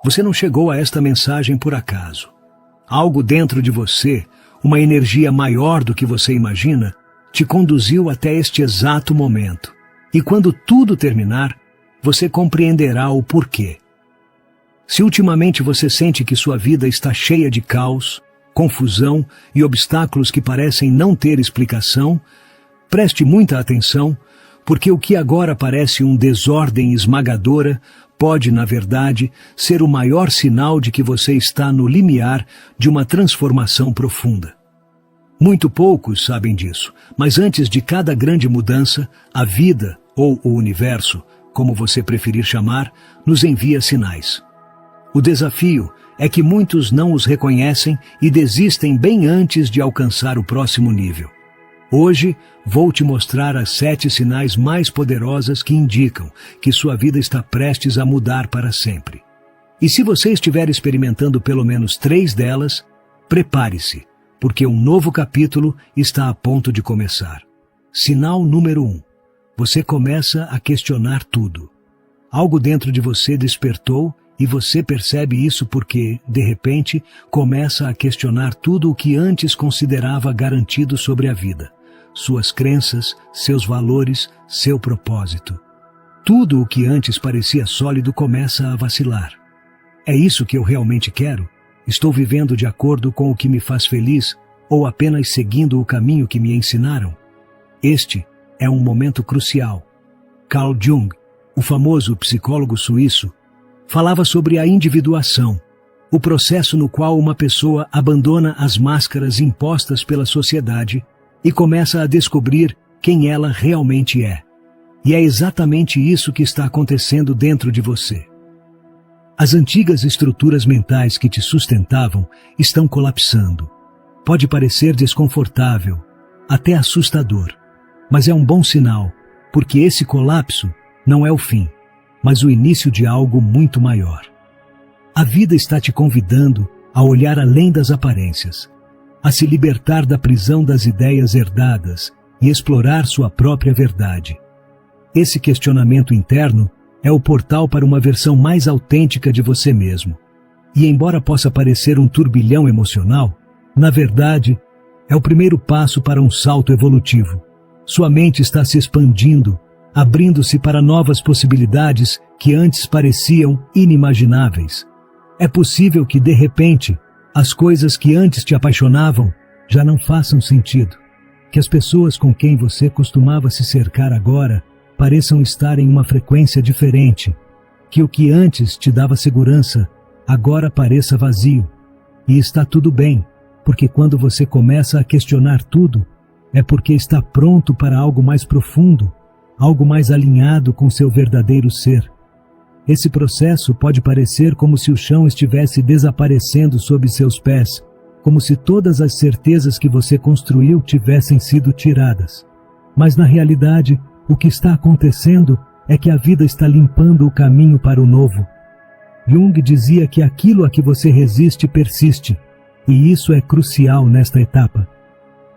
Você não chegou a esta mensagem por acaso. Algo dentro de você, uma energia maior do que você imagina, te conduziu até este exato momento. E quando tudo terminar, você compreenderá o porquê. Se ultimamente você sente que sua vida está cheia de caos, confusão e obstáculos que parecem não ter explicação, preste muita atenção, porque o que agora parece uma desordem esmagadora pode, na verdade, ser o maior sinal de que você está no limiar de uma transformação profunda. Muito poucos sabem disso, mas antes de cada grande mudança, a vida, ou o universo, como você preferir chamar, nos envia sinais. O desafio é que muitos não os reconhecem e desistem bem antes de alcançar o próximo nível. Hoje, vou te mostrar as 7 sinais mais poderosas que indicam que sua vida está prestes a mudar para sempre. E se você estiver experimentando pelo menos 3 delas, prepare-se, porque um novo capítulo está a ponto de começar. Sinal número 1. Você começa a questionar tudo. Algo dentro de você despertou e você percebe isso porque, de repente, começa a questionar tudo o que antes considerava garantido sobre a vida. Suas crenças, seus valores, seu propósito. Tudo o que antes parecia sólido começa a vacilar. É isso que eu realmente quero? Estou vivendo de acordo com o que me faz feliz ou apenas seguindo o caminho que me ensinaram? Este é um momento crucial. Carl Jung, o famoso psicólogo suíço, falava sobre a individuação, o processo no qual uma pessoa abandona as máscaras impostas pela sociedade e começa a descobrir quem ela realmente é. E é exatamente isso que está acontecendo dentro de você. As antigas estruturas mentais que te sustentavam estão colapsando. Pode parecer desconfortável, até assustador, mas é um bom sinal, porque esse colapso não é o fim, mas o início de algo muito maior. A vida está te convidando a olhar além das aparências, a se libertar da prisão das ideias herdadas e explorar sua própria verdade. Esse questionamento interno é o portal para uma versão mais autêntica de você mesmo. E embora possa parecer um turbilhão emocional, na verdade, é o primeiro passo para um salto evolutivo. Sua mente está se expandindo, abrindo-se para novas possibilidades que antes pareciam inimagináveis. É possível que, de repente, as coisas que antes te apaixonavam já não façam sentido. Que as pessoas com quem você costumava se cercar agora pareçam estar em uma frequência diferente. Que o que antes te dava segurança agora pareça vazio. E está tudo bem, porque quando você começa a questionar tudo, é porque está pronto para algo mais profundo, algo mais alinhado com seu verdadeiro ser. Esse processo pode parecer como se o chão estivesse desaparecendo sob seus pés, como se todas as certezas que você construiu tivessem sido tiradas. Mas na realidade, o que está acontecendo é que a vida está limpando o caminho para o novo. Jung dizia que aquilo a que você resiste persiste, e isso é crucial nesta etapa.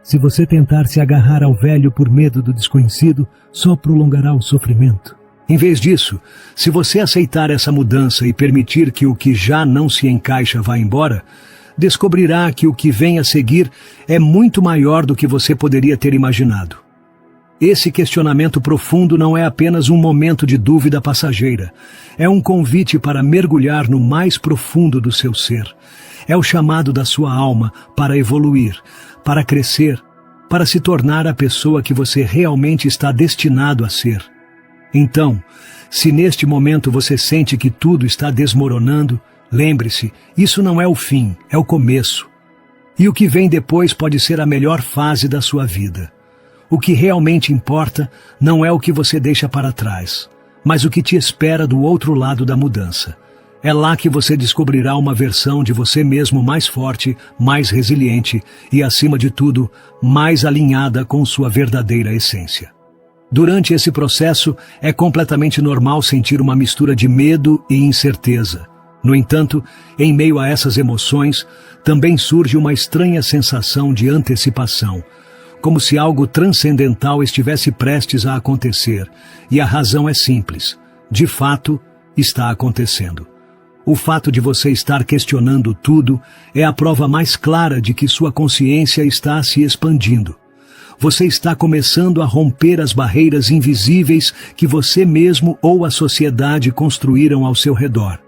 Se você tentar se agarrar ao velho por medo do desconhecido, só prolongará o sofrimento. Em vez disso, se você aceitar essa mudança e permitir que o que já não se encaixa vá embora, descobrirá que o que vem a seguir é muito maior do que você poderia ter imaginado. Esse questionamento profundo não é apenas um momento de dúvida passageira, é um convite para mergulhar no mais profundo do seu ser. É o chamado da sua alma para evoluir, para crescer, para se tornar a pessoa que você realmente está destinado a ser. Então, se neste momento você sente que tudo está desmoronando, lembre-se, isso não é o fim, é o começo. E o que vem depois pode ser a melhor fase da sua vida. O que realmente importa não é o que você deixa para trás, mas o que te espera do outro lado da mudança. É lá que você descobrirá uma versão de você mesmo mais forte, mais resiliente e, acima de tudo, mais alinhada com sua verdadeira essência. Durante esse processo, é completamente normal sentir uma mistura de medo e incerteza. No entanto, em meio a essas emoções, também surge uma estranha sensação de antecipação, como se algo transcendental estivesse prestes a acontecer, e a razão é simples. De fato, está acontecendo. O fato de você estar questionando tudo é a prova mais clara de que sua consciência está se expandindo. Você está começando a romper as barreiras invisíveis que você mesmo ou a sociedade construíram ao seu redor.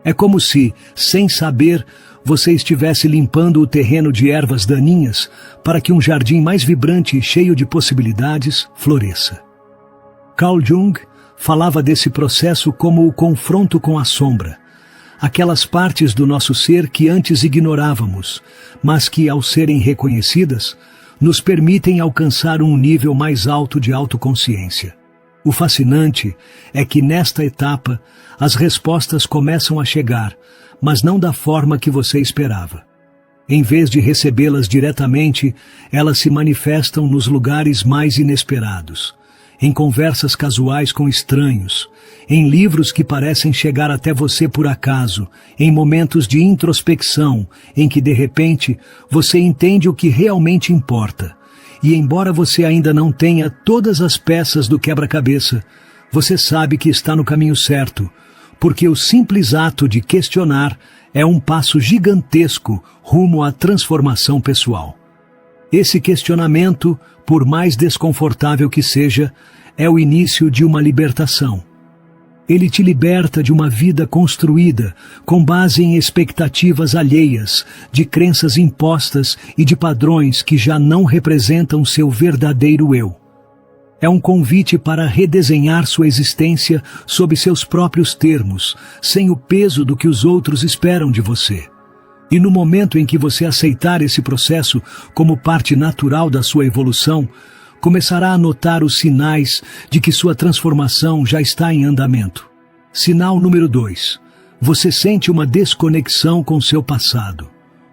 É como se, sem saber, você estivesse limpando o terreno de ervas daninhas para que um jardim mais vibrante e cheio de possibilidades floresça. Carl Jung falava desse processo como o confronto com a sombra, aquelas partes do nosso ser que antes ignorávamos, mas que, ao serem reconhecidas, nos permitem alcançar um nível mais alto de autoconsciência. O fascinante é que nesta etapa as respostas começam a chegar, mas não da forma que você esperava. Em vez de recebê-las diretamente, elas se manifestam nos lugares mais inesperados, em conversas casuais com estranhos, em livros que parecem chegar até você por acaso, em momentos de introspecção, em que de repente você entende o que realmente importa. E embora você ainda não tenha todas as peças do quebra-cabeça, você sabe que está no caminho certo, porque o simples ato de questionar é um passo gigantesco rumo à transformação pessoal. Esse questionamento, por mais desconfortável que seja, é o início de uma libertação. Ele te liberta de uma vida construída com base em expectativas alheias, de crenças impostas e de padrões que já não representam seu verdadeiro eu. É um convite para redesenhar sua existência sob seus próprios termos, sem o peso do que os outros esperam de você. E no momento em que você aceitar esse processo como parte natural da sua evolução, começará a notar os sinais de que sua transformação já está em andamento. Sinal número 2. Você sente uma desconexão com seu passado.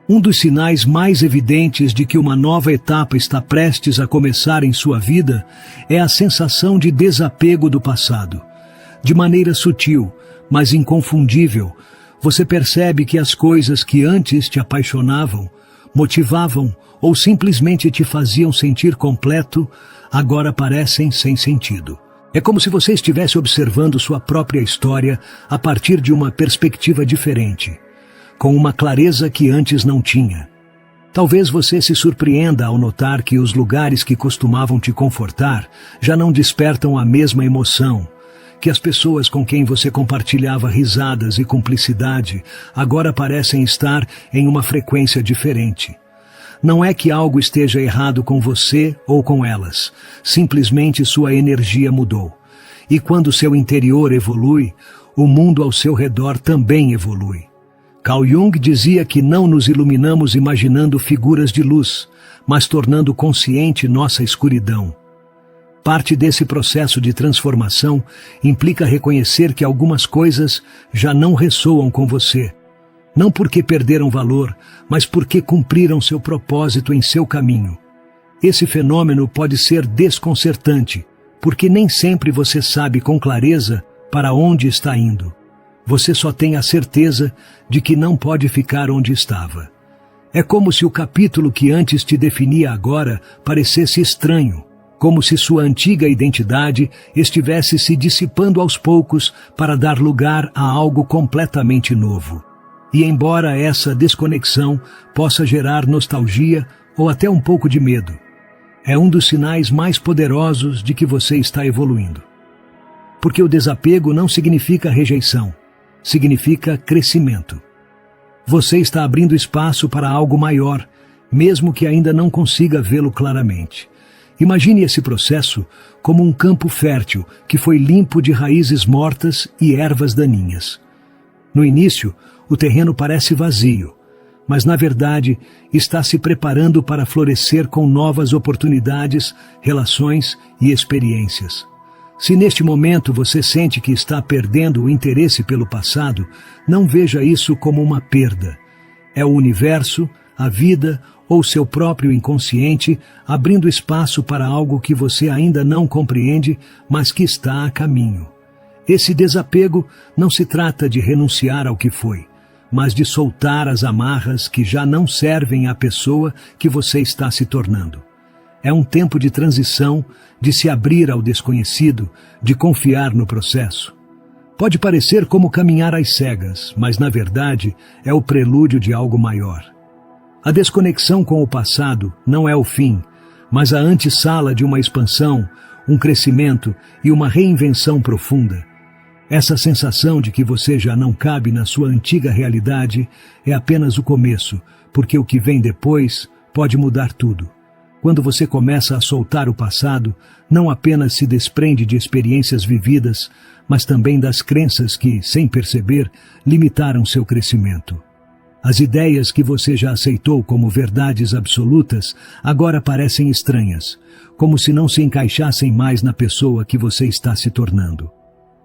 Um dos sinais mais evidentes de que uma nova etapa está prestes a começar em sua vida é a sensação de desapego do passado. De maneira sutil, mas inconfundível, você percebe que as coisas que antes te apaixonavam, motivavam ou simplesmente te faziam sentir completo, agora parecem sem sentido. É como se você estivesse observando sua própria história a partir de uma perspectiva diferente, com uma clareza que antes não tinha. Talvez você se surpreenda ao notar que os lugares que costumavam te confortar já não despertam a mesma emoção, que as pessoas com quem você compartilhava risadas e cumplicidade agora parecem estar em uma frequência diferente. Não é que algo esteja errado com você ou com elas, simplesmente sua energia mudou. E quando seu interior evolui, o mundo ao seu redor também evolui. Carl Jung dizia que não nos iluminamos imaginando figuras de luz, mas tornando consciente nossa escuridão. Parte desse processo de transformação implica reconhecer que algumas coisas já não ressoam com você. Não porque perderam valor, mas porque cumpriram seu propósito em seu caminho. Esse fenômeno pode ser desconcertante, porque nem sempre você sabe com clareza para onde está indo. Você só tem a certeza de que não pode ficar onde estava. É como se o capítulo que antes te definia agora parecesse estranho, como se sua antiga identidade estivesse se dissipando aos poucos para dar lugar a algo completamente novo. E embora essa desconexão possa gerar nostalgia ou até um pouco de medo, é um dos sinais mais poderosos de que você está evoluindo. Porque o desapego não significa rejeição, significa crescimento. Você está abrindo espaço para algo maior, mesmo que ainda não consiga vê-lo claramente. Imagine esse processo como um campo fértil que foi limpo de raízes mortas e ervas daninhas. No início, o terreno parece vazio, mas na verdade está se preparando para florescer com novas oportunidades, relações e experiências. Se neste momento você sente que está perdendo o interesse pelo passado, não veja isso como uma perda. É o universo, a vida ou seu próprio inconsciente abrindo espaço para algo que você ainda não compreende, mas que está a caminho. Esse desapego não se trata de renunciar ao que foi, mas de soltar as amarras que já não servem à pessoa que você está se tornando. É um tempo de transição, de se abrir ao desconhecido, de confiar no processo. Pode parecer como caminhar às cegas, mas na verdade é o prelúdio de algo maior. A desconexão com o passado não é o fim, mas a antessala de uma expansão, um crescimento e uma reinvenção profunda. Essa sensação de que você já não cabe na sua antiga realidade é apenas o começo, porque o que vem depois pode mudar tudo. Quando você começa a soltar o passado, não apenas se desprende de experiências vividas, mas também das crenças que, sem perceber, limitaram seu crescimento. As ideias que você já aceitou como verdades absolutas agora parecem estranhas, como se não se encaixassem mais na pessoa que você está se tornando.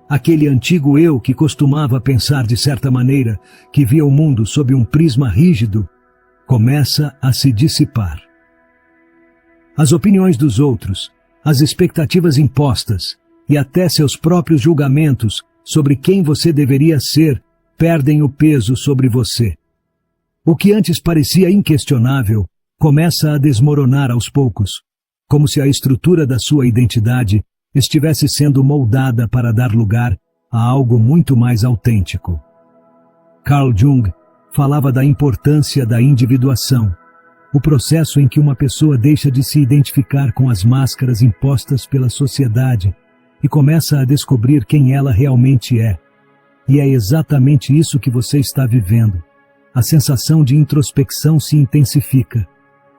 Aquele antigo eu que costumava pensar de certa maneira, que via o mundo sob um prisma rígido, começa a se dissipar. As opiniões dos outros, as expectativas impostas e até seus próprios julgamentos sobre quem você deveria ser perdem o peso sobre você. O que antes parecia inquestionável começa a desmoronar aos poucos, como se a estrutura da sua identidade estivesse sendo moldada para dar lugar a algo muito mais autêntico. Carl Jung falava da importância da individuação, o processo em que uma pessoa deixa de se identificar com as máscaras impostas pela sociedade e começa a descobrir quem ela realmente é. E é exatamente isso que você está vivendo. A sensação de introspecção se intensifica.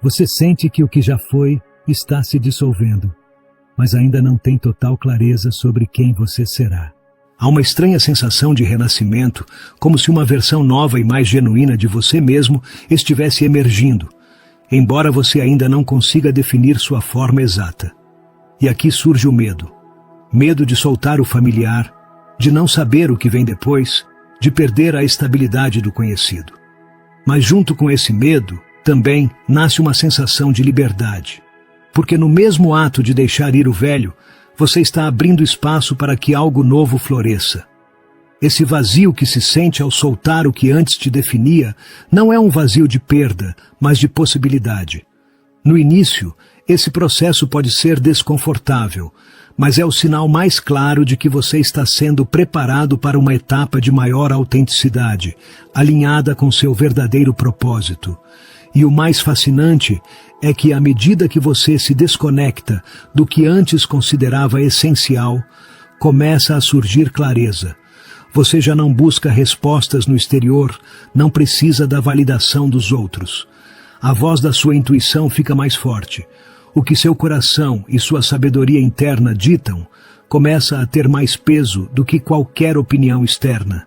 Você sente que o que já foi está se dissolvendo, mas ainda não tem total clareza sobre quem você será. Há uma estranha sensação de renascimento, como se uma versão nova e mais genuína de você mesmo estivesse emergindo, embora você ainda não consiga definir sua forma exata. E aqui surge o medo. Medo de soltar o familiar, de não saber o que vem depois, de perder a estabilidade do conhecido. Mas junto com esse medo, também nasce uma sensação de liberdade. Porque no mesmo ato de deixar ir o velho, você está abrindo espaço para que algo novo floresça. Esse vazio que se sente ao soltar o que antes te definia não é um vazio de perda, mas de possibilidade. No início, esse processo pode ser desconfortável, mas é o sinal mais claro de que você está sendo preparado para uma etapa de maior autenticidade, alinhada com seu verdadeiro propósito. E o mais fascinante é que, à medida que você se desconecta do que antes considerava essencial, começa a surgir clareza. Você já não busca respostas no exterior, não precisa da validação dos outros. A voz da sua intuição fica mais forte. O que seu coração e sua sabedoria interna ditam começa a ter mais peso do que qualquer opinião externa.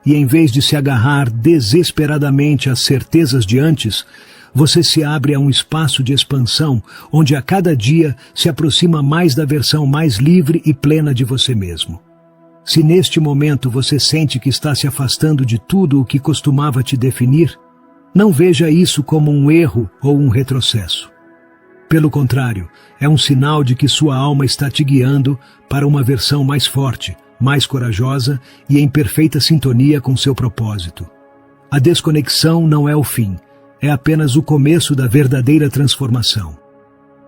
E em vez de se agarrar desesperadamente às certezas de antes, você se abre a um espaço de expansão onde a cada dia se aproxima mais da versão mais livre e plena de você mesmo. Se neste momento você sente que está se afastando de tudo o que costumava te definir, não veja isso como um erro ou um retrocesso. Pelo contrário, é um sinal de que sua alma está te guiando para uma versão mais forte, mais corajosa e em perfeita sintonia com seu propósito. A desconexão não é o fim, é apenas o começo da verdadeira transformação.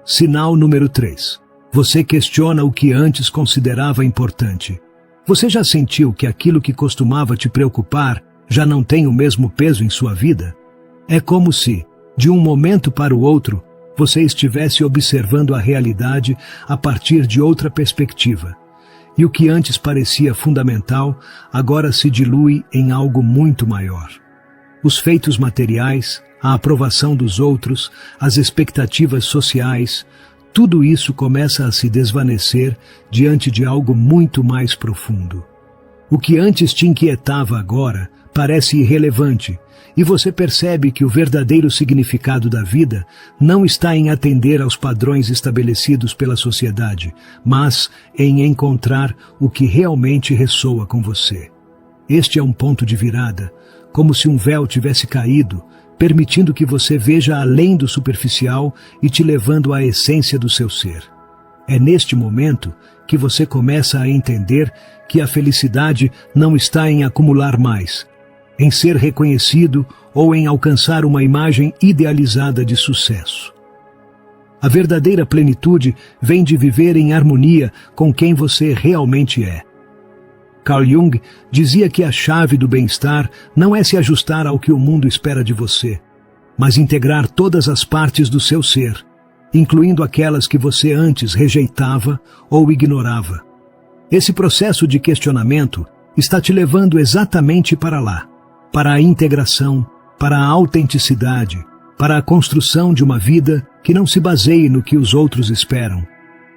Sinal número 3. Você questiona o que antes considerava importante. Você já sentiu que aquilo que costumava te preocupar já não tem o mesmo peso em sua vida? É como se, de um momento para o outro, você estivesse observando a realidade a partir de outra perspectiva. E o que antes parecia fundamental, agora se dilui em algo muito maior. Os feitos materiais, a aprovação dos outros, as expectativas sociais, tudo isso começa a se desvanecer diante de algo muito mais profundo. O que antes te inquietava agora parece irrelevante, e você percebe que o verdadeiro significado da vida não está em atender aos padrões estabelecidos pela sociedade, mas em encontrar o que realmente ressoa com você. Este é um ponto de virada, como se um véu tivesse caído, permitindo que você veja além do superficial e te levando à essência do seu ser. É neste momento que você começa a entender que a felicidade não está em acumular mais, em ser reconhecido ou em alcançar uma imagem idealizada de sucesso. A verdadeira plenitude vem de viver em harmonia com quem você realmente é. Carl Jung dizia que a chave do bem-estar não é se ajustar ao que o mundo espera de você, mas integrar todas as partes do seu ser, incluindo aquelas que você antes rejeitava ou ignorava. Esse processo de questionamento está te levando exatamente para lá, para a integração, para a autenticidade, para a construção de uma vida que não se baseie no que os outros esperam,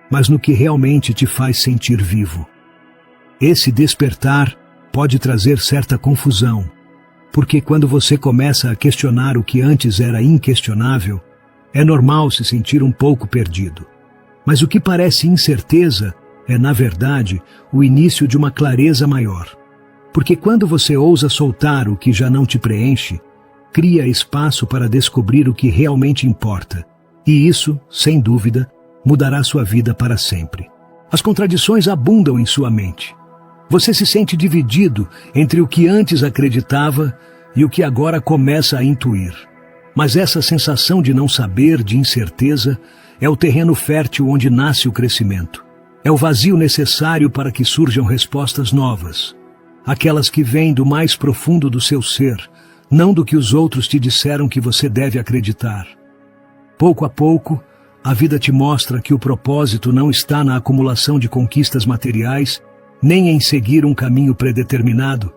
mas no que realmente te faz sentir vivo. Esse despertar pode trazer certa confusão, porque quando você começa a questionar o que antes era inquestionável, é normal se sentir um pouco perdido. Mas o que parece incerteza é, na verdade, o início de uma clareza maior. Porque quando você ousa soltar o que já não te preenche, cria espaço para descobrir o que realmente importa. E isso, sem dúvida, mudará sua vida para sempre. As contradições abundam em sua mente. Você se sente dividido entre o que antes acreditava e o que agora começa a intuir. Mas essa sensação de não saber, de incerteza, é o terreno fértil onde nasce o crescimento. É o vazio necessário para que surjam respostas novas. Aquelas que vêm do mais profundo do seu ser, não do que os outros te disseram que você deve acreditar. Pouco a pouco, a vida te mostra que o propósito não está na acumulação de conquistas materiais, nem em seguir um caminho predeterminado,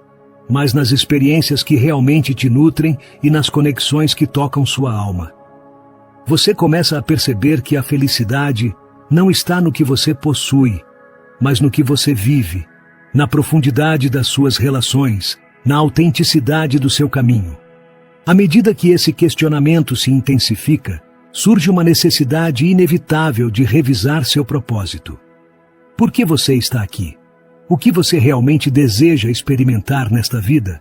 mas nas experiências que realmente te nutrem e nas conexões que tocam sua alma. Você começa a perceber que a felicidade não está no que você possui, mas no que você vive, na profundidade das suas relações, na autenticidade do seu caminho. À medida que esse questionamento se intensifica, surge uma necessidade inevitável de revisar seu propósito. Por que você está aqui? O que você realmente deseja experimentar nesta vida?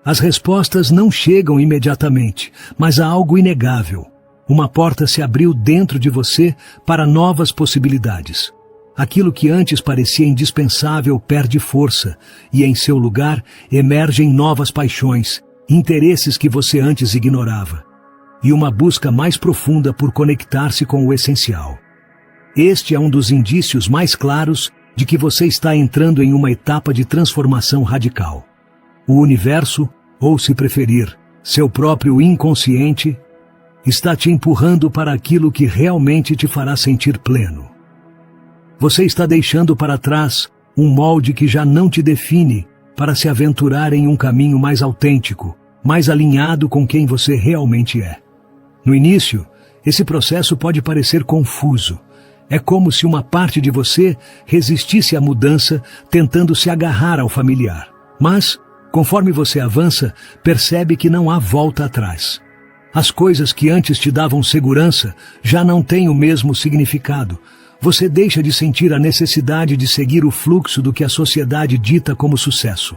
As respostas não chegam imediatamente, mas há algo inegável. Uma porta se abriu dentro de você para novas possibilidades. Aquilo que antes parecia indispensável perde força, e em seu lugar emergem novas paixões, interesses que você antes ignorava, e uma busca mais profunda por conectar-se com o essencial. Este é um dos indícios mais claros de que você está entrando em uma etapa de transformação radical. O universo, ou se preferir, seu próprio inconsciente, está te empurrando para aquilo que realmente te fará sentir pleno. Você está deixando para trás um molde que já não te define para se aventurar em um caminho mais autêntico, mais alinhado com quem você realmente é. No início, esse processo pode parecer confuso. É como se uma parte de você resistisse à mudança, tentando se agarrar ao familiar. Mas, conforme você avança, percebe que não há volta atrás. As coisas que antes te davam segurança já não têm o mesmo significado. Você deixa de sentir a necessidade de seguir o fluxo do que a sociedade dita como sucesso.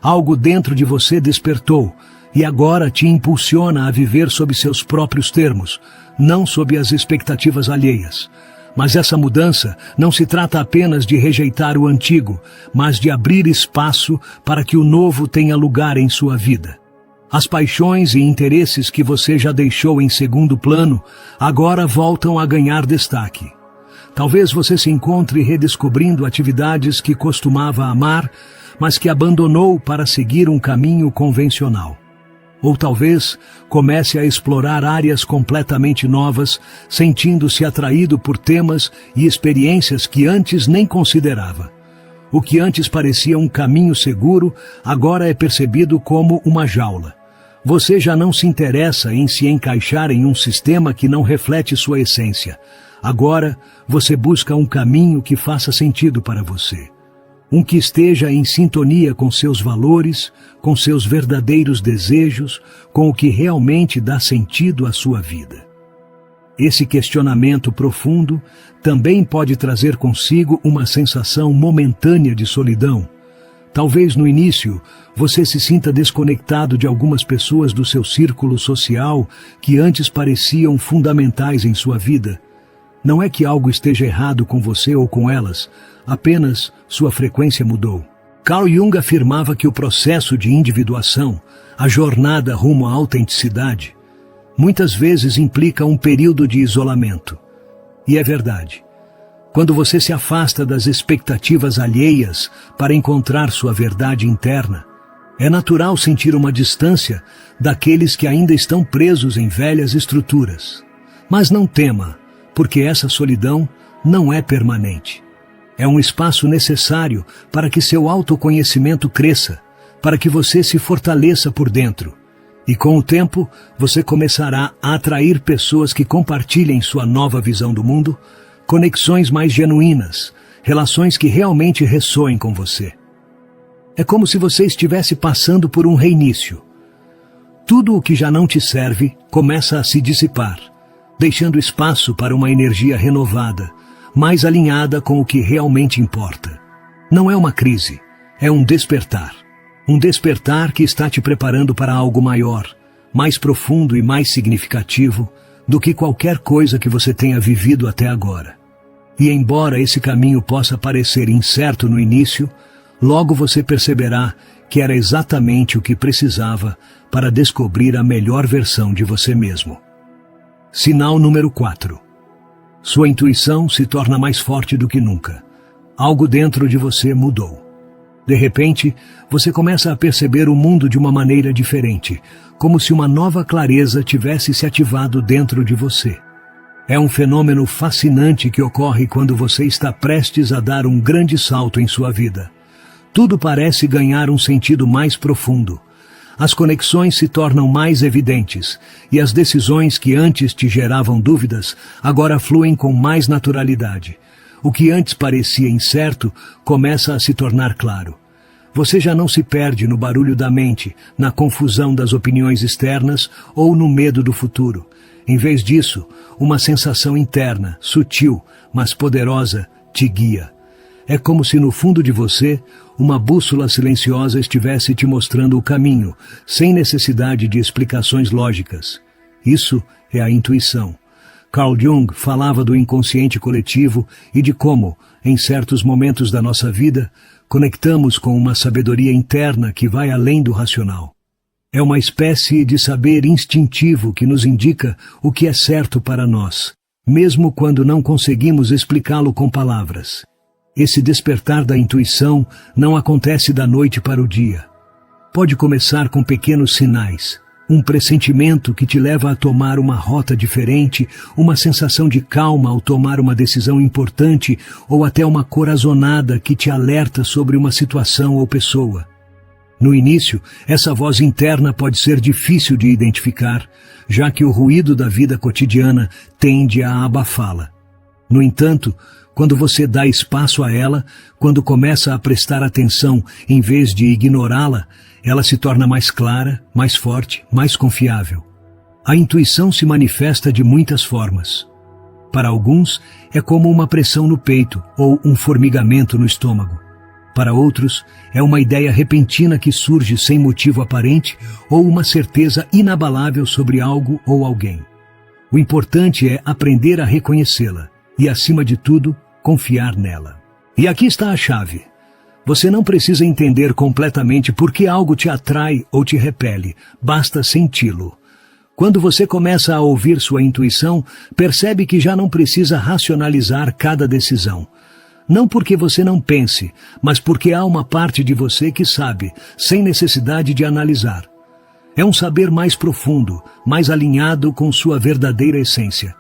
Algo dentro de você despertou e agora te impulsiona a viver sob seus próprios termos, não sob as expectativas alheias. Mas essa mudança não se trata apenas de rejeitar o antigo, mas de abrir espaço para que o novo tenha lugar em sua vida. As paixões e interesses que você já deixou em segundo plano agora voltam a ganhar destaque. Talvez você se encontre redescobrindo atividades que costumava amar, mas que abandonou para seguir um caminho convencional. Ou talvez comece a explorar áreas completamente novas, sentindo-se atraído por temas e experiências que antes nem considerava. O que antes parecia um caminho seguro, agora é percebido como uma jaula. Você já não se interessa em se encaixar em um sistema que não reflete sua essência. Agora, você busca um caminho que faça sentido para você. Um que esteja em sintonia com seus valores, com seus verdadeiros desejos, com o que realmente dá sentido à sua vida. Esse questionamento profundo também pode trazer consigo uma sensação momentânea de solidão. Talvez no início você se sinta desconectado de algumas pessoas do seu círculo social que antes pareciam fundamentais em sua vida. Não é que algo esteja errado com você ou com elas, apenas sua frequência mudou. Carl Jung afirmava que o processo de individuação, a jornada rumo à autenticidade, muitas vezes implica um período de isolamento. E é verdade. Quando você se afasta das expectativas alheias para encontrar sua verdade interna, é natural sentir uma distância daqueles que ainda estão presos em velhas estruturas. Mas não tema, porque essa solidão não é permanente. É um espaço necessário para que seu autoconhecimento cresça, para que você se fortaleça por dentro. E com o tempo, você começará a atrair pessoas que compartilhem sua nova visão do mundo, conexões mais genuínas, relações que realmente ressoem com você. É como se você estivesse passando por um reinício. Tudo o que já não te serve começa a se dissipar, deixando espaço para uma energia renovada, mais alinhada com o que realmente importa. Não é uma crise, é um despertar. Um despertar que está te preparando para algo maior, mais profundo e mais significativo do que qualquer coisa que você tenha vivido até agora. E embora esse caminho possa parecer incerto no início, logo você perceberá que era exatamente o que precisava para descobrir a melhor versão de você mesmo. Sinal número 4. Sua intuição se torna mais forte do que nunca. Algo dentro de você mudou. De repente, você começa a perceber o mundo de uma maneira diferente, como se uma nova clareza tivesse se ativado dentro de você. É um fenômeno fascinante que ocorre quando você está prestes a dar um grande salto em sua vida. Tudo parece ganhar um sentido mais profundo. As conexões se tornam mais evidentes, e as decisões que antes te geravam dúvidas, agora fluem com mais naturalidade. O que antes parecia incerto, começa a se tornar claro. Você já não se perde no barulho da mente, na confusão das opiniões externas ou no medo do futuro. Em vez disso, uma sensação interna, sutil, mas poderosa, te guia. É como se no fundo de você, uma bússola silenciosa estivesse te mostrando o caminho, sem necessidade de explicações lógicas. Isso é a intuição. Carl Jung falava do inconsciente coletivo e de como, em certos momentos da nossa vida, conectamos com uma sabedoria interna que vai além do racional. É uma espécie de saber instintivo que nos indica o que é certo para nós, mesmo quando não conseguimos explicá-lo com palavras. Esse despertar da intuição não acontece da noite para o dia. Pode começar com pequenos sinais, um pressentimento que te leva a tomar uma rota diferente, uma sensação de calma ao tomar uma decisão importante ou até uma corazonada que te alerta sobre uma situação ou pessoa. No início, essa voz interna pode ser difícil de identificar, já que o ruído da vida cotidiana tende a abafá-la. No entanto, quando você dá espaço a ela, quando começa a prestar atenção em vez de ignorá-la, ela se torna mais clara, mais forte, mais confiável. A intuição se manifesta de muitas formas. Para alguns, é como uma pressão no peito ou um formigamento no estômago. Para outros, é uma ideia repentina que surge sem motivo aparente ou uma certeza inabalável sobre algo ou alguém. O importante é aprender a reconhecê-la e, acima de tudo, confiar nela. E aqui está a chave. Você não precisa entender completamente por que algo te atrai ou te repele, basta senti-lo. Quando você começa a ouvir sua intuição, percebe que já não precisa racionalizar cada decisão. Não porque você não pense, mas porque há uma parte de você que sabe, sem necessidade de analisar. É um saber mais profundo, mais alinhado com sua verdadeira essência.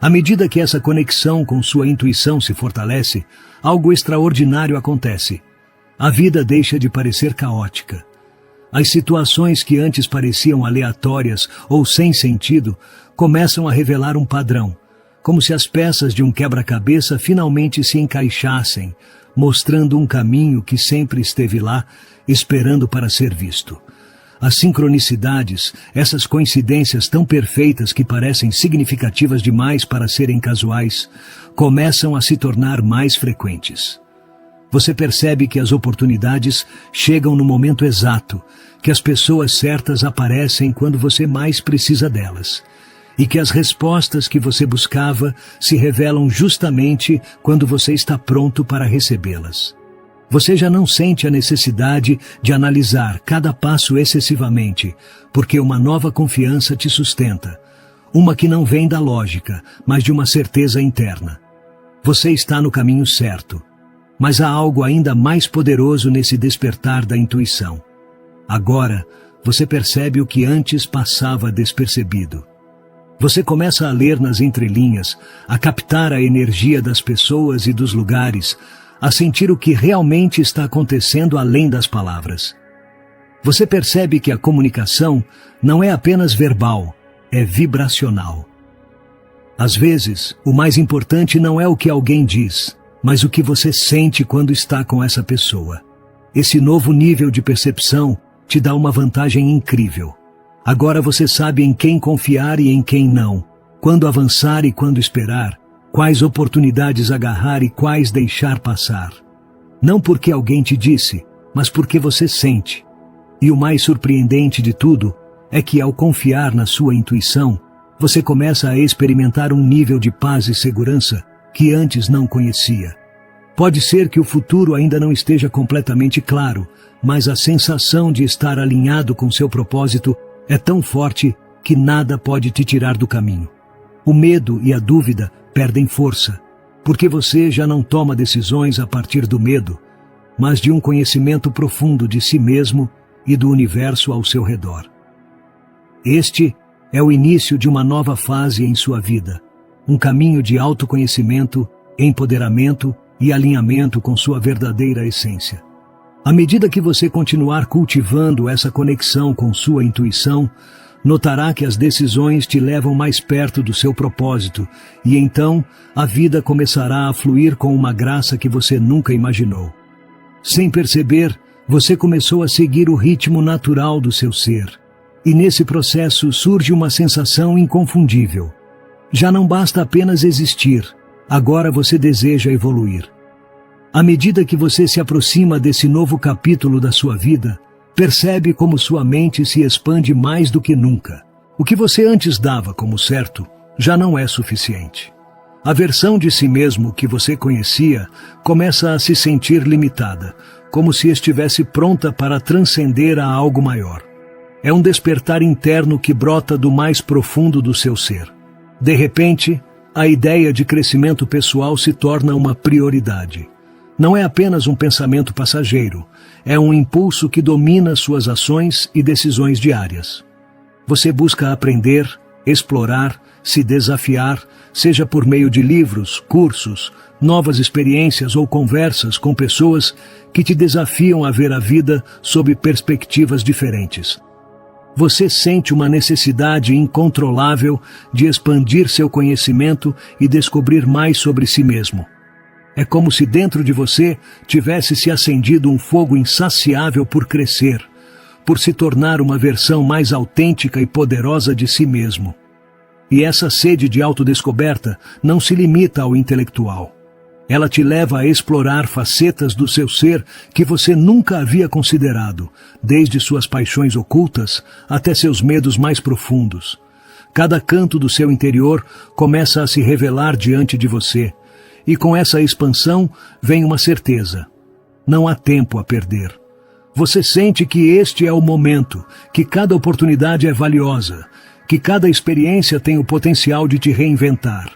À medida que essa conexão com sua intuição se fortalece, algo extraordinário acontece. A vida deixa de parecer caótica. As situações que antes pareciam aleatórias ou sem sentido começam a revelar um padrão, como se as peças de um quebra-cabeça finalmente se encaixassem, mostrando um caminho que sempre esteve lá, esperando para ser visto. As sincronicidades, essas coincidências tão perfeitas que parecem significativas demais para serem casuais, começam a se tornar mais frequentes. Você percebe que as oportunidades chegam no momento exato, que as pessoas certas aparecem quando você mais precisa delas, e que as respostas que você buscava se revelam justamente quando você está pronto para recebê-las. Você já não sente a necessidade de analisar cada passo excessivamente, porque uma nova confiança te sustenta, uma que não vem da lógica, mas de uma certeza interna. Você está no caminho certo, mas há algo ainda mais poderoso nesse despertar da intuição. Agora, você percebe o que antes passava despercebido. Você começa a ler nas entrelinhas, a captar a energia das pessoas e dos lugares, a sentir o que realmente está acontecendo além das palavras. Você percebe que a comunicação não é apenas verbal, é vibracional. Às vezes, o mais importante não é o que alguém diz, mas o que você sente quando está com essa pessoa. Esse novo nível de percepção te dá uma vantagem incrível. Agora você sabe em quem confiar e em quem não, quando avançar e quando esperar, quais oportunidades agarrar e quais deixar passar. Não porque alguém te disse, mas porque você sente. E o mais surpreendente de tudo é que, ao confiar na sua intuição, você começa a experimentar um nível de paz e segurança que antes não conhecia. Pode ser que o futuro ainda não esteja completamente claro, mas a sensação de estar alinhado com seu propósito é tão forte que nada pode te tirar do caminho. O medo e a dúvida perdem força, porque você já não toma decisões a partir do medo, mas de um conhecimento profundo de si mesmo e do universo ao seu redor. Este é o início de uma nova fase em sua vida, um caminho de autoconhecimento, empoderamento e alinhamento com sua verdadeira essência. À medida que você continuar cultivando essa conexão com sua intuição, notará que as decisões te levam mais perto do seu propósito e então a vida começará a fluir com uma graça que você nunca imaginou. Sem perceber, você começou a seguir o ritmo natural do seu ser. E nesse processo surge uma sensação inconfundível. Já não basta apenas existir, agora você deseja evoluir. À medida que você se aproxima desse novo capítulo da sua vida, percebe como sua mente se expande mais do que nunca. O que você antes dava como certo já não é suficiente. A versão de si mesmo que você conhecia começa a se sentir limitada, como se estivesse pronta para transcender a algo maior. É um despertar interno que brota do mais profundo do seu ser. De repente, a ideia de crescimento pessoal se torna uma prioridade. Não é apenas um pensamento passageiro, é um impulso que domina suas ações e decisões diárias. Você busca aprender, explorar, se desafiar, seja por meio de livros, cursos, novas experiências ou conversas com pessoas que te desafiam a ver a vida sob perspectivas diferentes. Você sente uma necessidade incontrolável de expandir seu conhecimento e descobrir mais sobre si mesmo. É como se dentro de você tivesse se acendido um fogo insaciável por crescer, por se tornar uma versão mais autêntica e poderosa de si mesmo. E essa sede de autodescoberta não se limita ao intelectual. Ela te leva a explorar facetas do seu ser que você nunca havia considerado, desde suas paixões ocultas até seus medos mais profundos. Cada canto do seu interior começa a se revelar diante de você, e com essa expansão vem uma certeza: não há tempo a perder. Você sente que este é o momento, que cada oportunidade é valiosa, que cada experiência tem o potencial de te reinventar.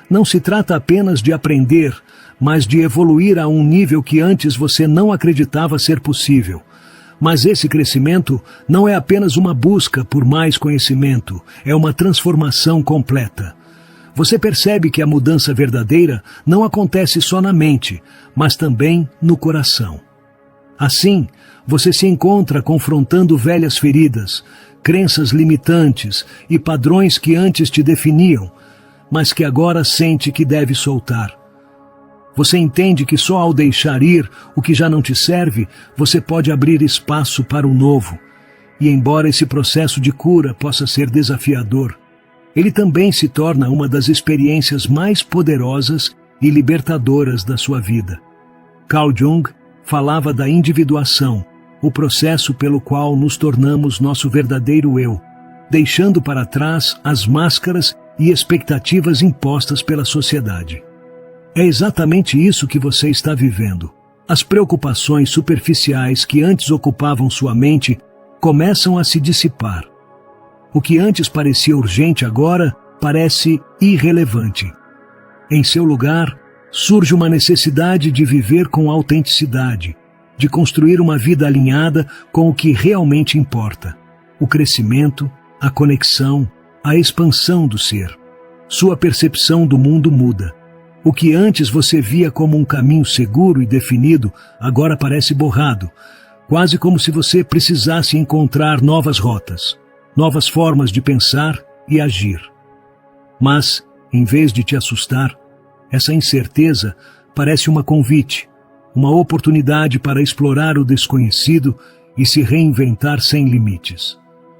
Não se trata apenas de aprender, mas de evoluir a um nível que antes você não acreditava ser possível. Mas esse crescimento não é apenas uma busca por mais conhecimento, é uma transformação completa. Você percebe que a mudança verdadeira não acontece só na mente, mas também no coração. Assim, você se encontra confrontando velhas feridas, crenças limitantes e padrões que antes te definiam, mas que agora sente que deve soltar. Você entende que só ao deixar ir o que já não te serve, você pode abrir espaço para o novo. E embora esse processo de cura possa ser desafiador, ele também se torna uma das experiências mais poderosas e libertadoras da sua vida. Carl Jung falava da individuação, o processo pelo qual nos tornamos nosso verdadeiro eu, deixando para trás as máscaras e expectativas impostas pela sociedade. É exatamente isso que você está vivendo. As preocupações superficiais que antes ocupavam sua mente começam a se dissipar. O que antes parecia urgente agora parece irrelevante. Em seu lugar, Surge uma necessidade de viver com autenticidade, de construir uma vida alinhada com o que realmente importa: o crescimento, a conexão, a expansão do ser. Sua percepção do mundo muda. O que antes você via como um caminho seguro e definido, agora parece borrado, quase como se você precisasse encontrar novas rotas, novas formas de pensar e agir. Mas, em vez de te assustar, essa incerteza parece uma convite, uma oportunidade para explorar o desconhecido e se reinventar sem limites.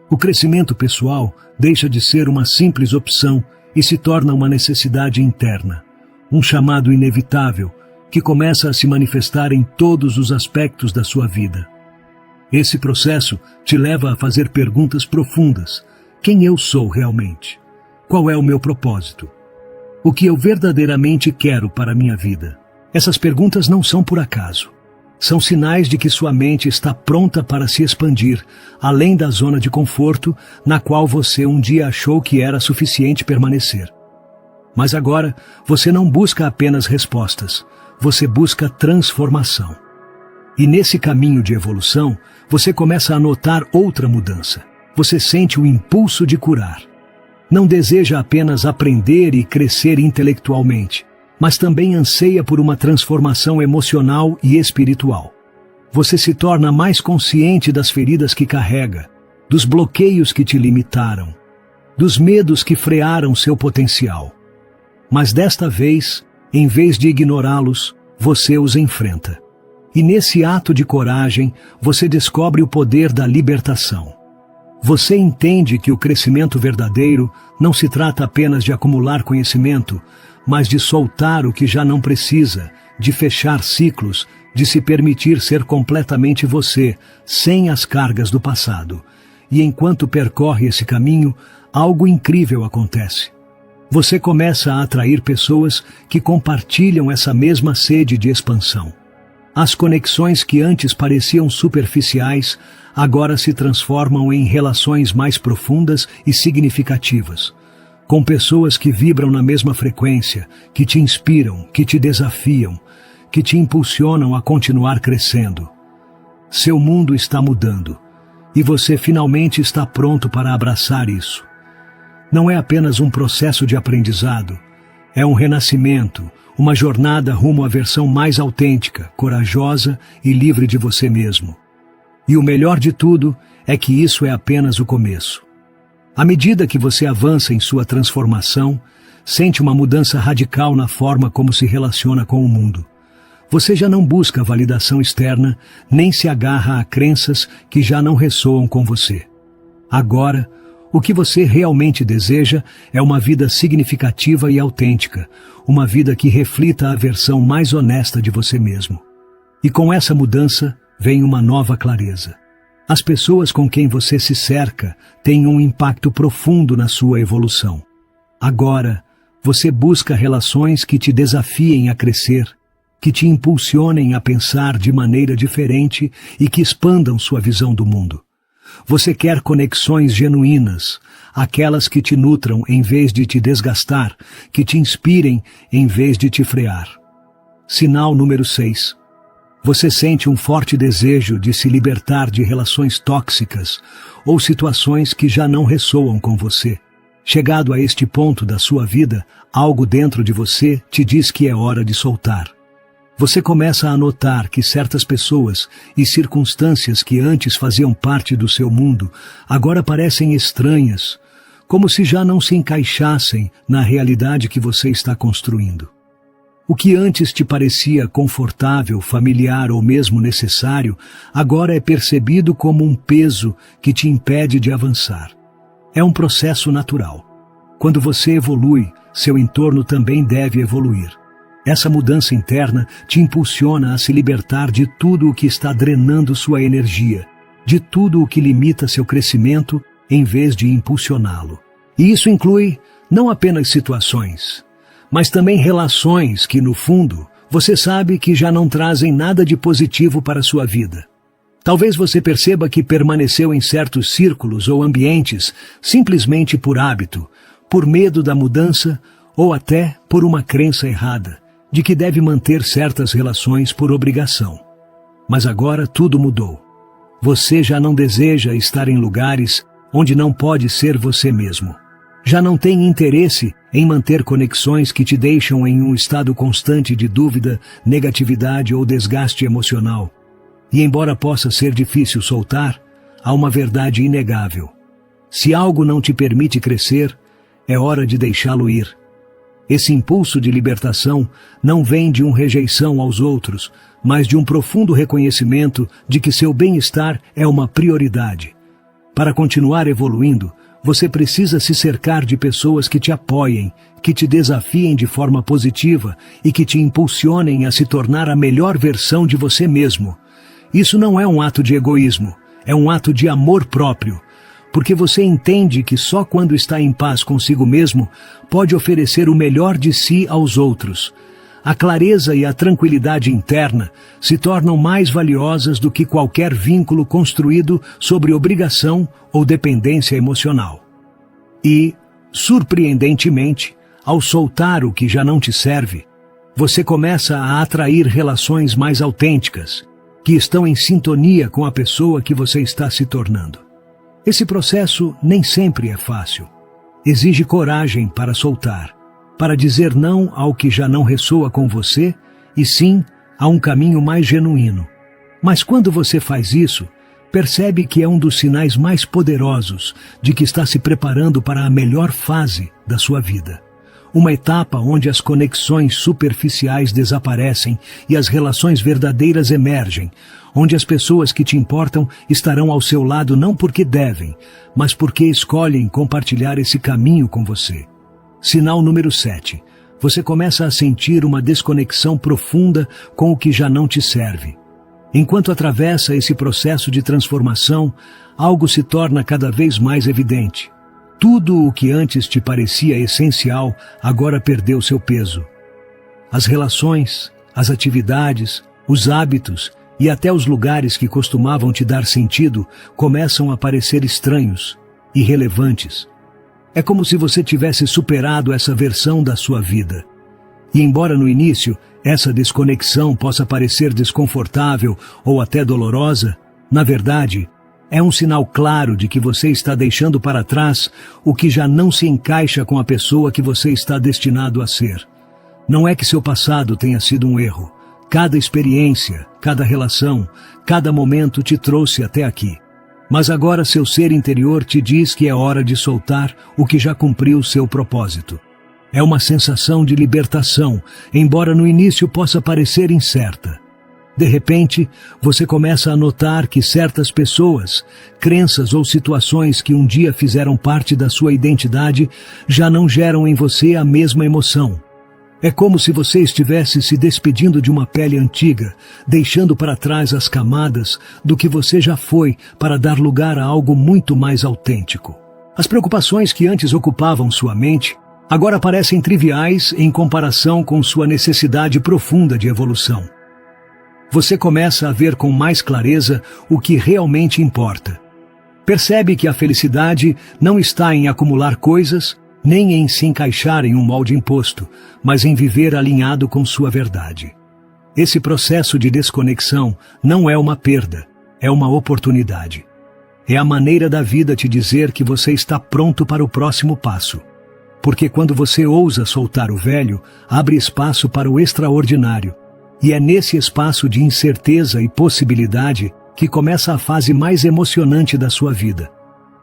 O crescimento pessoal deixa de ser uma simples opção e se torna uma necessidade interna, um chamado inevitável que começa a se manifestar em todos os aspectos da sua vida. Esse processo te leva a fazer perguntas profundas. Quem eu sou realmente? Qual é o meu propósito? O que eu verdadeiramente quero para a minha vida? Essas perguntas não são por acaso. São sinais de que sua mente está pronta para se expandir, além da zona de conforto na qual você um dia achou que era suficiente permanecer. Mas agora, você não busca apenas respostas, você busca transformação. E nesse caminho de evolução, você começa a notar outra mudança. Você sente o impulso de curar. Não deseja apenas aprender e crescer intelectualmente, mas também anseia por uma transformação emocional e espiritual. Você se torna mais consciente das feridas que carrega, dos bloqueios que te limitaram, dos medos que frearam seu potencial. Mas desta vez, em vez de ignorá-los, você os enfrenta. E nesse ato de coragem, você descobre o poder da libertação. Você entende que o crescimento verdadeiro não se trata apenas de acumular conhecimento, mas de soltar o que já não precisa, de fechar ciclos, de se permitir ser completamente você, sem as cargas do passado. E enquanto percorre esse caminho, algo incrível acontece. Você começa a atrair pessoas que compartilham essa mesma sede de expansão. As conexões que antes pareciam superficiais, agora se transformam em relações mais profundas e significativas, com pessoas que vibram na mesma frequência, que te inspiram, que te desafiam, que te impulsionam a continuar crescendo. Seu mundo está mudando, e você finalmente está pronto para abraçar isso. Não é apenas um processo de aprendizado, é um renascimento, uma jornada rumo à versão mais autêntica, corajosa e livre de você mesmo. E o melhor de tudo é que isso é apenas o começo. À medida que você avança em sua transformação, sente uma mudança radical na forma como se relaciona com o mundo. Você já não busca validação externa, nem se agarra a crenças que já não ressoam com você. Agora, o que você realmente deseja é uma vida significativa e autêntica, uma vida que reflita a versão mais honesta de você mesmo. E com essa mudança vem uma nova clareza. As pessoas com quem você se cerca têm um impacto profundo na sua evolução. Agora, você busca relações que te desafiem a crescer, que te impulsionem a pensar de maneira diferente e que expandam sua visão do mundo. Você quer conexões genuínas, aquelas que te nutram em vez de te desgastar, que te inspirem em vez de te frear. Sinal número 6. Você sente um forte desejo de se libertar de relações tóxicas ou situações que já não ressoam com você. Chegado a este ponto da sua vida, algo dentro de você te diz que é hora de soltar. Você começa a notar que certas pessoas e circunstâncias que antes faziam parte do seu mundo agora parecem estranhas, como se já não se encaixassem na realidade que você está construindo. O que antes te parecia confortável, familiar ou mesmo necessário, agora é percebido como um peso que te impede de avançar. É um processo natural. Quando você evolui, seu entorno também deve evoluir. Essa mudança interna te impulsiona a se libertar de tudo o que está drenando sua energia, de tudo o que limita seu crescimento em vez de impulsioná-lo. E isso inclui não apenas situações, mas também relações que, no fundo, você sabe que já não trazem nada de positivo para a sua vida. Talvez você perceba que permaneceu em certos círculos ou ambientes simplesmente por hábito, por medo da mudança ou até por uma crença errada, de que deve manter certas relações por obrigação. Mas agora tudo mudou. Você já não deseja estar em lugares onde não pode ser você mesmo. Já não tem interesse em manter conexões que te deixam em um estado constante de dúvida, negatividade ou desgaste emocional. E embora possa ser difícil soltar, há uma verdade inegável. Se algo não te permite crescer, é hora de deixá-lo ir. Esse impulso de libertação não vem de uma rejeição aos outros, mas de um profundo reconhecimento de que seu bem-estar é uma prioridade. Para continuar evoluindo, você precisa se cercar de pessoas que te apoiem, que te desafiem de forma positiva e que te impulsionem a se tornar a melhor versão de você mesmo. Isso não é um ato de egoísmo, é um ato de amor próprio, porque você entende que só quando está em paz consigo mesmo pode oferecer o melhor de si aos outros. A clareza e a tranquilidade interna se tornam mais valiosas do que qualquer vínculo construído sobre obrigação ou dependência emocional. E, surpreendentemente, ao soltar o que já não te serve, você começa a atrair relações mais autênticas, que estão em sintonia com a pessoa que você está se tornando. Esse processo nem sempre é fácil. Exige coragem para soltar, para dizer não ao que já não ressoa com você e sim a um caminho mais genuíno. Mas quando você faz isso, percebe que é um dos sinais mais poderosos de que está se preparando para a melhor fase da sua vida. Uma etapa onde as conexões superficiais desaparecem e as relações verdadeiras emergem, onde as pessoas que te importam estarão ao seu lado não porque devem, mas porque escolhem compartilhar esse caminho com você. Sinal número 7. Você começa a sentir uma desconexão profunda com o que já não te serve. Enquanto atravessa esse processo de transformação, algo se torna cada vez mais evidente. Tudo o que antes te parecia essencial agora perdeu seu peso. As relações, as atividades, os hábitos e até os lugares que costumavam te dar sentido começam a parecer estranhos, irrelevantes. É como se você tivesse superado essa versão da sua vida. E embora no início essa desconexão possa parecer desconfortável ou até dolorosa, na verdade, é um sinal claro de que você está deixando para trás o que já não se encaixa com a pessoa que você está destinado a ser. Não é que seu passado tenha sido um erro. Cada experiência, cada relação, cada momento te trouxe até aqui. Mas agora seu ser interior te diz que é hora de soltar o que já cumpriu seu propósito. É uma sensação de libertação, embora no início possa parecer incerta. De repente, você começa a notar que certas pessoas, crenças ou situações que um dia fizeram parte da sua identidade já não geram em você a mesma emoção. É como se você estivesse se despedindo de uma pele antiga, deixando para trás as camadas do que você já foi para dar lugar a algo muito mais autêntico. As preocupações que antes ocupavam sua mente agora parecem triviais em comparação com sua necessidade profunda de evolução. Você começa a ver com mais clareza o que realmente importa. Percebe que a felicidade não está em acumular coisas, nem em se encaixar em um molde imposto, mas em viver alinhado com sua verdade. Esse processo de desconexão não é uma perda, é uma oportunidade. É a maneira da vida te dizer que você está pronto para o próximo passo. Porque quando você ousa soltar o velho, abre espaço para o extraordinário. E é nesse espaço de incerteza e possibilidade que começa a fase mais emocionante da sua vida.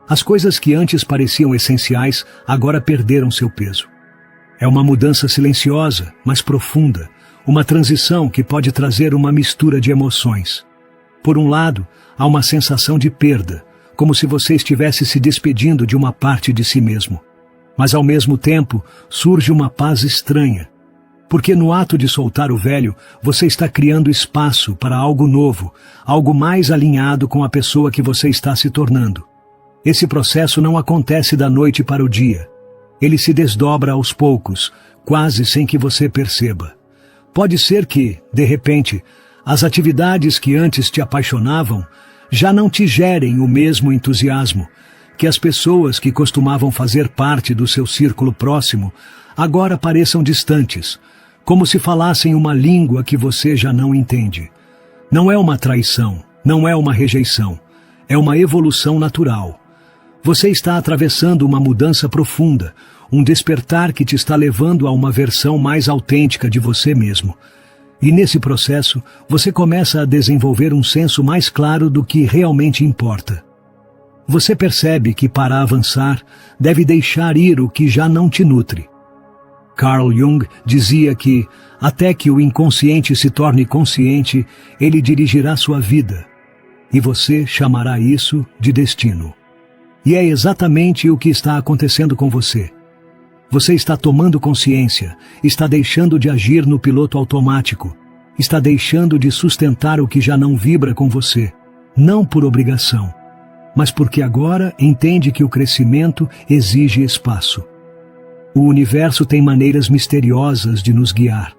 As coisas que antes pareciam essenciais agora perderam seu peso. É uma mudança silenciosa, mas profunda, uma transição que pode trazer uma mistura de emoções. Por um lado, há uma sensação de perda, como se você estivesse se despedindo de uma parte de si mesmo. Mas ao mesmo tempo, surge uma paz estranha. Porque no ato de soltar o velho, você está criando espaço para algo novo, algo mais alinhado com a pessoa que você está se tornando. Esse processo não acontece da noite para o dia. Ele se desdobra aos poucos, quase sem que você perceba. Pode ser que, de repente, as atividades que antes te apaixonavam já não te gerem o mesmo entusiasmo, que as pessoas que costumavam fazer parte do seu círculo próximo agora pareçam distantes, como se falassem uma língua que você já não entende. Não é uma traição, não é uma rejeição, é uma evolução natural. Você está atravessando uma mudança profunda, um despertar que te está levando a uma versão mais autêntica de você mesmo. E nesse processo, você começa a desenvolver um senso mais claro do que realmente importa. Você percebe que, para avançar, deve deixar ir o que já não te nutre. Carl Jung dizia que, até que o inconsciente se torne consciente, ele dirigirá sua vida. E você chamará isso de destino. E é exatamente o que está acontecendo com você. Você está tomando consciência, está deixando de agir no piloto automático, está deixando de sustentar o que já não vibra com você, não por obrigação, mas porque agora entende que o crescimento exige espaço. O universo tem maneiras misteriosas de nos guiar.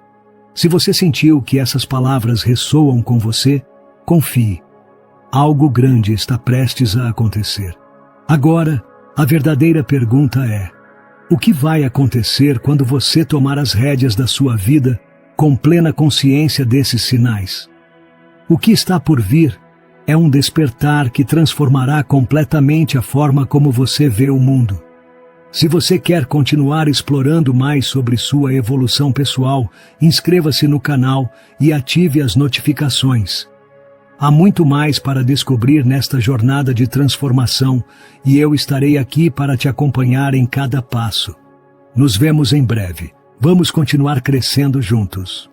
Se você sentiu que essas palavras ressoam com você, confie. Algo grande está prestes a acontecer. Agora, a verdadeira pergunta é: o que vai acontecer quando você tomar as rédeas da sua vida com plena consciência desses sinais? O que está por vir é um despertar que transformará completamente a forma como você vê o mundo. Se você quer continuar explorando mais sobre sua evolução pessoal, inscreva-se no canal e ative as notificações. Há muito mais para descobrir nesta jornada de transformação e eu estarei aqui para te acompanhar em cada passo. Nos vemos em breve. Vamos continuar crescendo juntos.